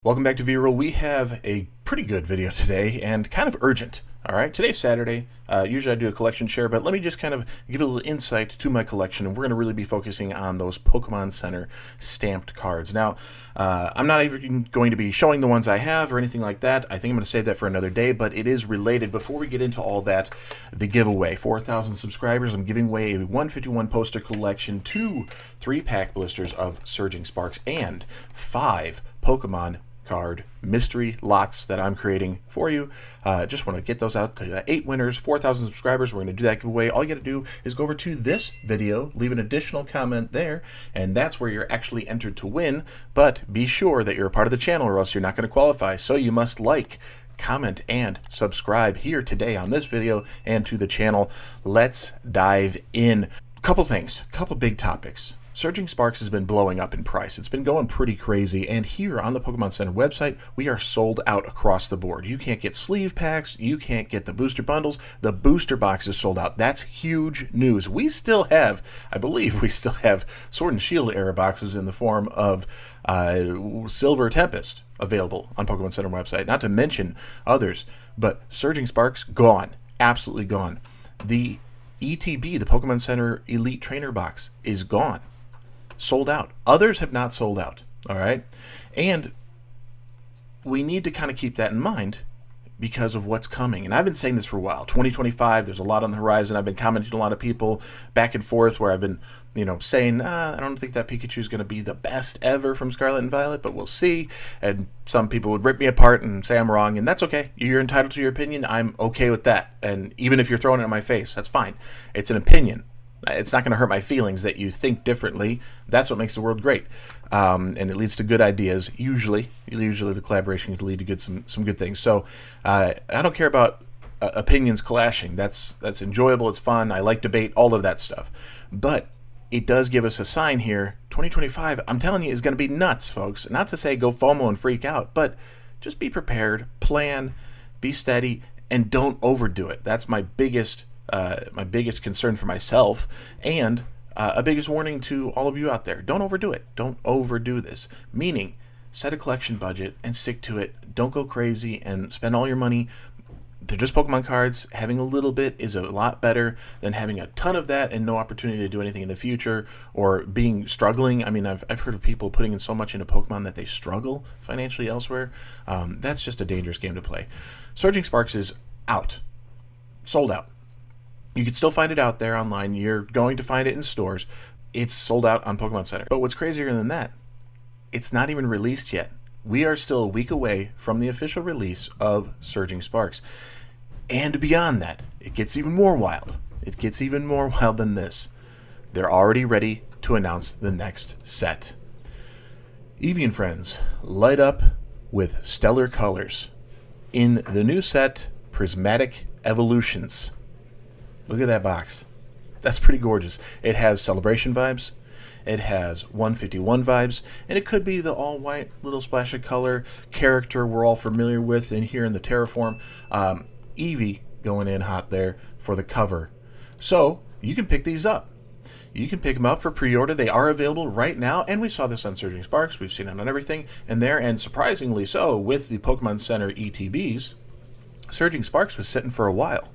Welcome back to VRoll. We have a pretty good video today and kind of urgent. All right, today's Saturday. Usually I do a collection share, but let me just kind of give a little insight to my collection, and we're going to really be focusing on those Pokemon Center stamped cards. Now, I'm not even going to be showing the ones I have or anything like that. I think I'm going to save that for another day, but it is related. Before we get into all that, the giveaway. 4,000 subscribers, I'm giving away a 151 poster collection, 2 3-pack blisters of Surging Sparks, and 5 Pokemon card mystery lots that I'm creating for you. Just want to get those out to 8 winners, 4,000 subscribers. We're going to do that giveaway. All you got to do is go over to this video, leave an additional comment there, and that's where you're actually entered to win. But be sure that you're a part of the channel or else you're not going to qualify. So you must like, comment, and subscribe here today on this video and to the channel. Let's dive in. Couple things, couple big topics. Surging Sparks has been blowing up in price. It's been going pretty crazy, and here on the Pokemon Center website, we are sold out across the board. You can't get sleeve packs, you can't get the booster bundles, the booster box is sold out. That's huge news. We still have, I believe we still have Sword and Shield era boxes in the form of Silver Tempest available on Pokemon Center website, not to mention others, but Surging Sparks, gone. Absolutely gone. The ETB, the Pokemon Center Elite Trainer box, is gone. Sold out. Others have not sold out. All right. And we need to kind of keep that in mind because of what's coming. And I've been saying this for a while. 2025, there's a lot on the horizon. I've been commenting to a lot of people back and forth where I've been, saying, I don't think that Pikachu is going to be the best ever from Scarlet and Viloet, but we'll see. And some people would rip me apart and say I'm wrong, and that's okay. You're entitled to your opinion. I'm okay with that. And even if you're throwing it in my face, that's fine. It's an opinion. It's not going to hurt my feelings that you think differently. That's what makes the world great, and it leads to good ideas. Usually the collaboration can lead to some good things. So I don't care about opinions clashing. That's enjoyable. It's fun. I like debate. All of that stuff. But it does give us a sign here. 2025, I'm telling you, is going to be nuts, folks. Not to say go FOMO and freak out, but just be prepared, plan, be steady, and don't overdo it. That's my biggest concern for myself, and a biggest warning to all of you out there. Don't overdo it. Don't overdo this. Meaning, set a collection budget and stick to it. Don't go crazy and spend all your money. They're just Pokemon cards. Having a little bit is a lot better than having a ton of that and no opportunity to do anything in the future, or struggling. I mean, I've heard of people putting in so much into Pokemon that they struggle financially elsewhere. That's just a dangerous game to play. Surging Sparks is out. Sold out. You can still find it out there online. You're going to find it in stores. It's sold out on Pokemon Center. But what's crazier than that, it's not even released yet. We are still a week away from the official release of Surging Sparks. And beyond that, it gets even more wild. It gets even more wild than this. They're already ready to announce the next set. Eevee and friends, light up with stellar colors in the new set, Prismatic Evolutions. Look at that box. That's pretty gorgeous. It has Celebration vibes. It has 151 vibes. And it could be the all-white little splash of color character we're all familiar with in here in the Terraform. Eevee going in hot there for the cover. So you can pick these up. You can pick them up for pre-order. They are available right now. And we saw this on Surging Sparks. We've seen it on everything in there. And surprisingly so, with the Pokemon Center ETBs, Surging Sparks was sitting for a while.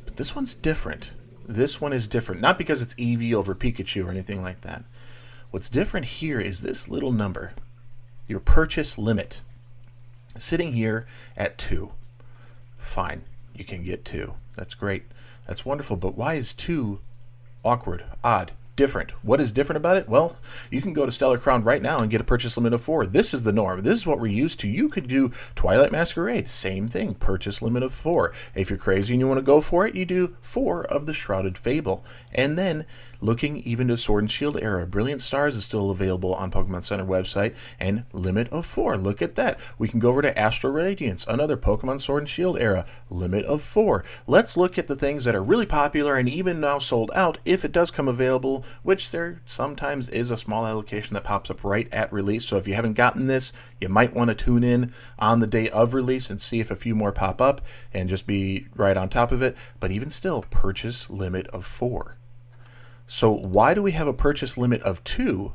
But this one's different. This one is different. Not because it's Eevee over Pikachu or anything like that. What's different here is this little number. Your purchase limit. Sitting here at 2. Fine. You can get 2. That's great. That's wonderful. But why is 2 awkward, odd, different? What is different about it? Well, you can go to Stellar Crown right now and get a purchase limit of 4. This is the norm. This is what we're used to. You could do Twilight Masquerade. Same thing. Purchase limit of 4. If you're crazy and you want to go for it, you do 4 of the Shrouded Fable. And then, looking even to Sword and Shield era, Brilliant Stars is still available on Pokemon Center website, and limit of 4. Look at that. We can go over to Astral Radiance, another Pokemon Sword and Shield era, limit of 4. Let's look at the things that are really popular and even now sold out if it does come available, which there sometimes is a small allocation that pops up right at release. So if you haven't gotten this, you might want to tune in on the day of release and see if a few more pop up and just be right on top of it. But even still, purchase limit of 4. So why do we have a purchase limit of 2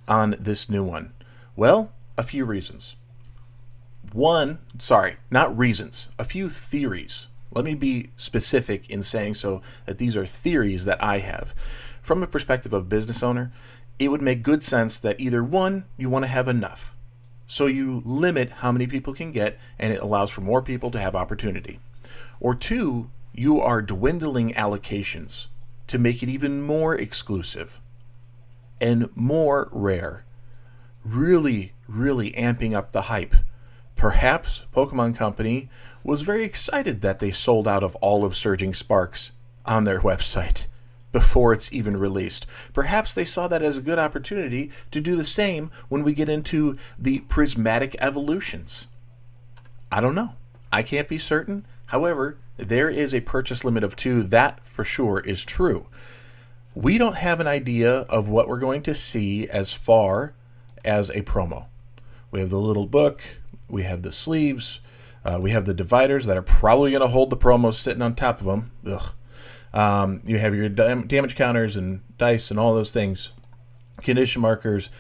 on this new one? Well, a few reasons. not reasons, a few theories. Let me be specific in saying so that these are theories that I have. From the perspective of business owner, it would make good sense that either one, you want to have enough. So you limit how many people can get, and it allows for more people to have opportunity. Or two, you are dwindling allocations to make it even more exclusive and more rare. Really, really amping up the hype. Perhaps Pokemon Company was very excited that they sold out of all of Surging Sparks on their website before it's even released. Perhaps they saw that as a good opportunity to do the same when we get into the Prismatic Evolutions. I don't know. I can't be certain. However, there is a purchase limit of 2. That for sure is true. We don't have an idea of what we're going to see as far as a promo. We have the little book, we have the sleeves, we have the dividers that are probably going to hold the promos sitting on top of them. Ugh. You have your damage counters and dice and all those things. Condition markers,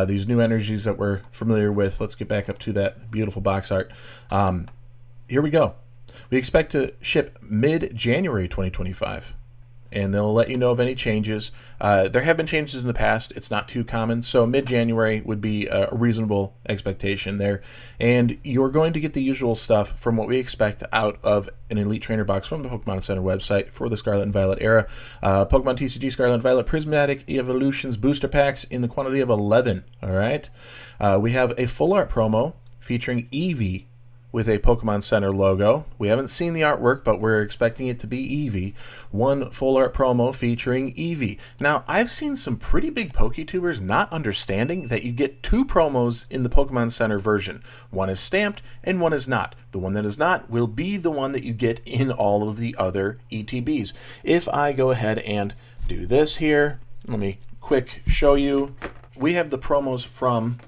these new energies that we're familiar with. Let's get back up to that beautiful box art. Here we go. We expect to ship mid-January 2025. And they'll let you know of any changes. There have been changes in the past. It's not too common, so mid-January would be a reasonable expectation there. And you're going to get the usual stuff from what we expect out of an Elite Trainer box from the Pokemon Center website for the Scarlet and Viloet era. Pokemon TCG Scarlet and Viloet Prismatic Evolutions booster packs in the quantity of 11. All right. We have a full art promo featuring Eevee with a Pokemon Center logo. We haven't seen the artwork, but we're expecting it to be Eevee. One full art promo featuring Eevee. Now, I've seen some pretty big PokeTubers not understanding that you get 2 promos in the Pokemon Center version. One is stamped and one is not. The one that is not will be the one that you get in all of the other ETBs. If I go ahead and do this here, let me quick show you. We have the promos from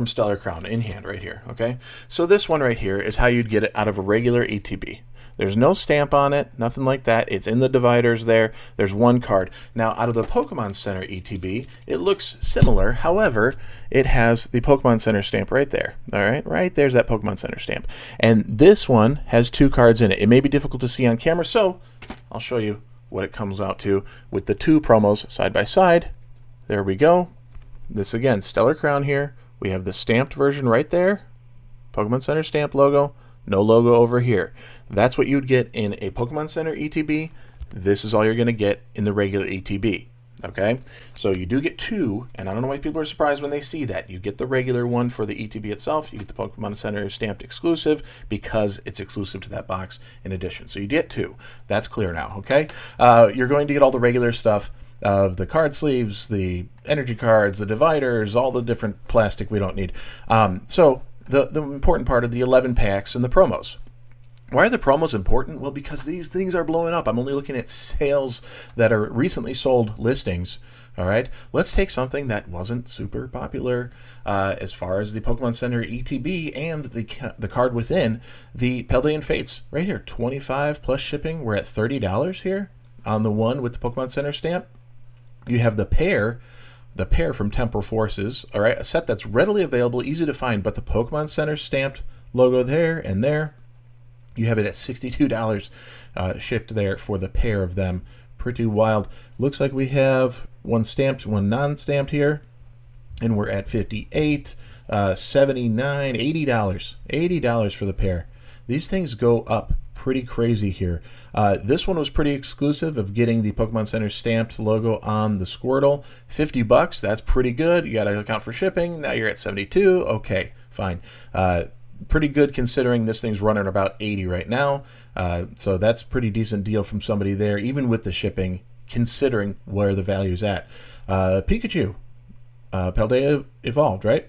Stellar Crown in hand right here, okay? So this one right here is how you'd get it out of a regular ETB. There's no stamp on it, nothing like that. It's in the dividers there. There's one card. Now, out of the Pokemon Center ETB, it looks similar. However, it has the Pokemon Center stamp right there, all right? Right there's that Pokemon Center stamp. And this one has 2 cards in it. It may be difficult to see on camera, so I'll show you what it comes out to with the 2 promos side by side. There we go. This, again, Stellar Crown here. We have the stamped version right there, Pokemon Center stamp logo, no logo over here. That's what you'd get in a Pokemon Center ETB. This is all you're going to get in the regular ETB, okay? So you do get 2, and I don't know why people are surprised when they see that. You get the regular one for the ETB itself. You get the Pokemon Center stamped exclusive because it's exclusive to that box in addition. So you get 2. That's clear now, okay? You're going to get all the regular stuff of the card sleeves, the energy cards, the dividers, all the different plastic we don't need. So the important part of the 11 packs and the promos. Why are the promos important? Well, because these things are blowing up. I'm only looking at sales that are recently sold listings. All right, let's take something that wasn't super popular as far as the Pokemon Center ETB and the card within, the Paldean Fates. Right here, 25 plus shipping. We're at $30 here on the one with the Pokemon Center stamp. You have the pair from Temporal Forces, all right, a set that's readily available, easy to find, but the Pokemon Center stamped logo there and there, you have it at $62 shipped there for the pair of them. Pretty wild. Looks like we have one stamped, one non-stamped here, and we're at $58, $79, $80 for the pair. These things go up pretty crazy here. This one was pretty exclusive of getting the Pokemon Center stamped logo on the Squirtle. $50, that's pretty good. You got to account for shipping. Now you're at $72. Okay, fine. Pretty good considering this thing's running about $80 right now. So that's a pretty decent deal from somebody there, even with the shipping, considering where the value's at. Pikachu, Paldea Evolved, right?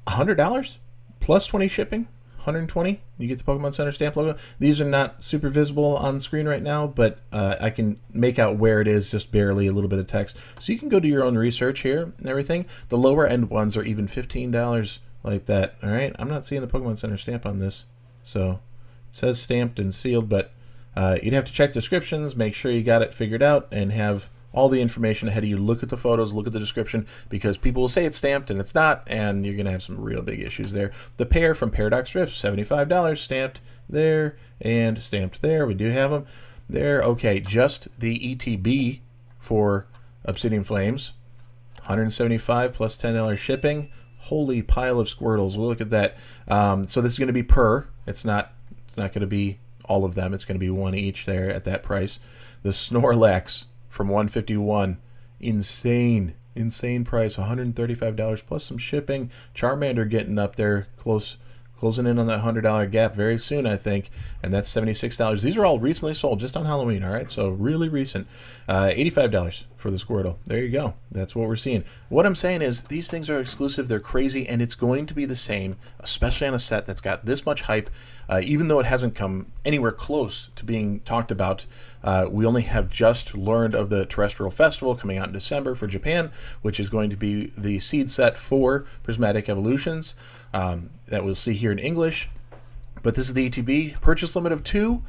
$100 plus 20 shipping. 120, you get the Pokemon Center stamp logo. These are not super visible on the screen right now, but I can make out where it is, just barely, a little bit of text. So you can go do your own research here and everything. The lower end ones are even $15 like that, all right? I'm not seeing the Pokemon Center stamp on this. So it says stamped and sealed, but you'd have to check descriptions, make sure you got it figured out, and have all the information ahead of you. Look at the photos, look at the description, because people will say it's stamped and it's not, and you're going to have some real big issues there. The pair from Paradox Rift, $75, stamped there and stamped there. We do have them there. Okay, just the ETB for Obsidian Flames, $175 plus $10 shipping. Holy pile of Squirtles. We'll look at that. So this is going to be per. It's not going to be all of them. It's going to be one each there at that price. The Snorlax from 151, insane price, $135 plus some shipping. Charmander getting up there, closing in on that $100 gap very soon, I think, and that's $76. These are all recently sold, just on Halloween, all right? So really recent. $85 for the Squirtle. There you go. That's what we're seeing. What I'm saying is these things are exclusive, they're crazy, and it's going to be the same, especially on a set that's got this much hype, even though it hasn't come anywhere close to being talked about. We only have just learned of the Terrestrial Festival coming out in December for Japan, which is going to be the seed set for Prismatic Evolutions that we'll see here in English. But this is the ETB. Purchase limit of 2.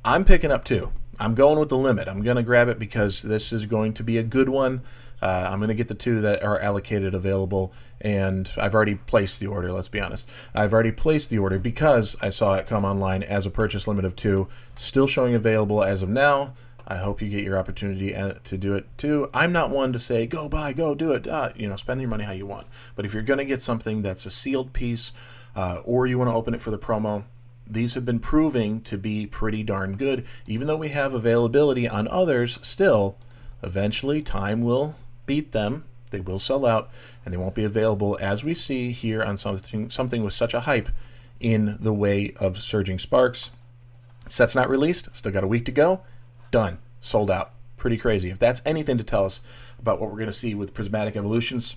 I'm picking up 2. I'm going with the limit. I'm going to grab it because this is going to be a good one. I'm going to get the 2 that are allocated available, and I've already placed the order, let's be honest. I've already placed the order because I saw it come online as a purchase limit of 2. Still showing available as of now. I hope you get your opportunity to do it too. I'm not one to say, go buy, go do it. Spend your money how you want. But if you're going to get something that's a sealed piece, or you want to open it for the promo, these have been proving to be pretty darn good. Even though we have availability on others, still, eventually time will beat them. They will sell out, and they won't be available, as we see here on something with such a hype in the way of Surging Sparks. Set's not released. Still got a week to go. Done. Sold out. Pretty crazy. If that's anything to tell us about what we're going to see with Prismatic Evolutions,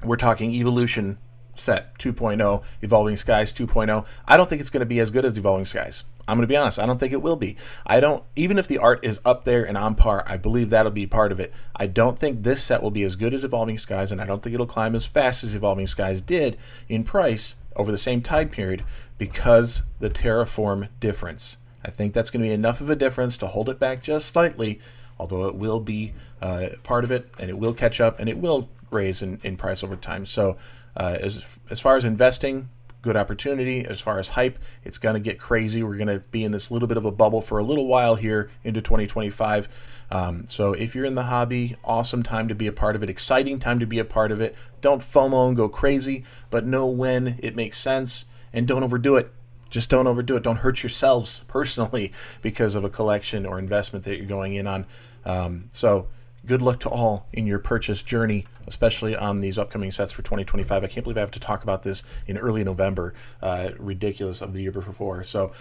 we're talking Evolution Set 2.0, Evolving Skies 2.0. I don't think it's going to be as good as Evolving Skies. I'm going to be honest. I don't think it will be. Even if the art is up there and on par, I believe that'll be part of it. I don't think this set will be as good as Evolving Skies, and I don't think it'll climb as fast as Evolving Skies did in price over the same time period because the terraform difference. I think that's going to be enough of a difference to hold it back just slightly, although it will be part of it, and it will catch up, and it will raise in price over time. So as far as investing, good opportunity. As far as hype, it's going to get crazy. We're going to be in this little bit of a bubble for a little while here into 2025. So if you're in the hobby, awesome time to be a part of it, exciting time to be a part of it. Don't FOMO and go crazy, but know when it makes sense, and don't overdo it. Just don't overdo it. Don't hurt yourselves personally because of a collection or investment that you're going in on. So good luck to all in your purchase journey, especially on these upcoming sets for 2025. I can't believe I have to talk about this in early November. Ridiculous of the year before. So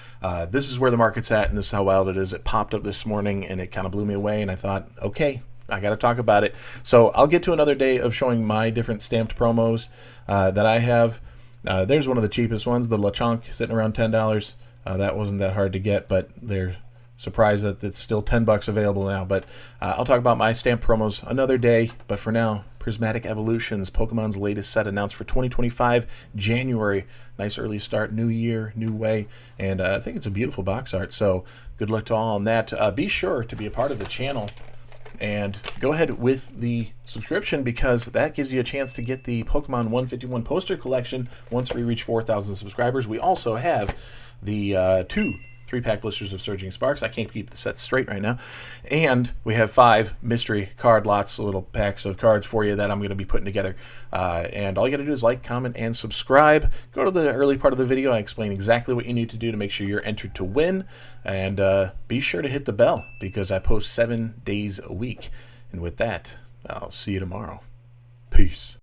this is where the market's at, and this is how wild it is. It popped up this morning, and it kind of blew me away, and I thought, okay, I got to talk about it. So I'll get to another day of showing my different stamped promos that I have. There's one of the cheapest ones, the Lechonk, sitting around $10. That wasn't that hard to get, but they're surprised that it's still $10 available now. But I'll talk about my stamp promos another day. But for now, Prismatic Evolutions, Pokemon's latest set announced for 2025, January. Nice early start, new year, new way. And I think it's a beautiful box art. So good luck to all on that. Be sure to be a part of the channel. And go ahead with the subscription because that gives you a chance to get the Pokemon 151 poster collection once we reach 4,000 subscribers. We also have the 2 3-pack blisters of Surging Sparks. I can't keep the sets straight right now. And we have 5 mystery card lots, little packs of cards for you that I'm going to be putting together. And all you got to do is like, comment, and subscribe. Go to the early part of the video. I explain exactly what you need to do to make sure you're entered to win. And be sure to hit the bell because I post 7 days a week. And with that, I'll see you tomorrow. Peace.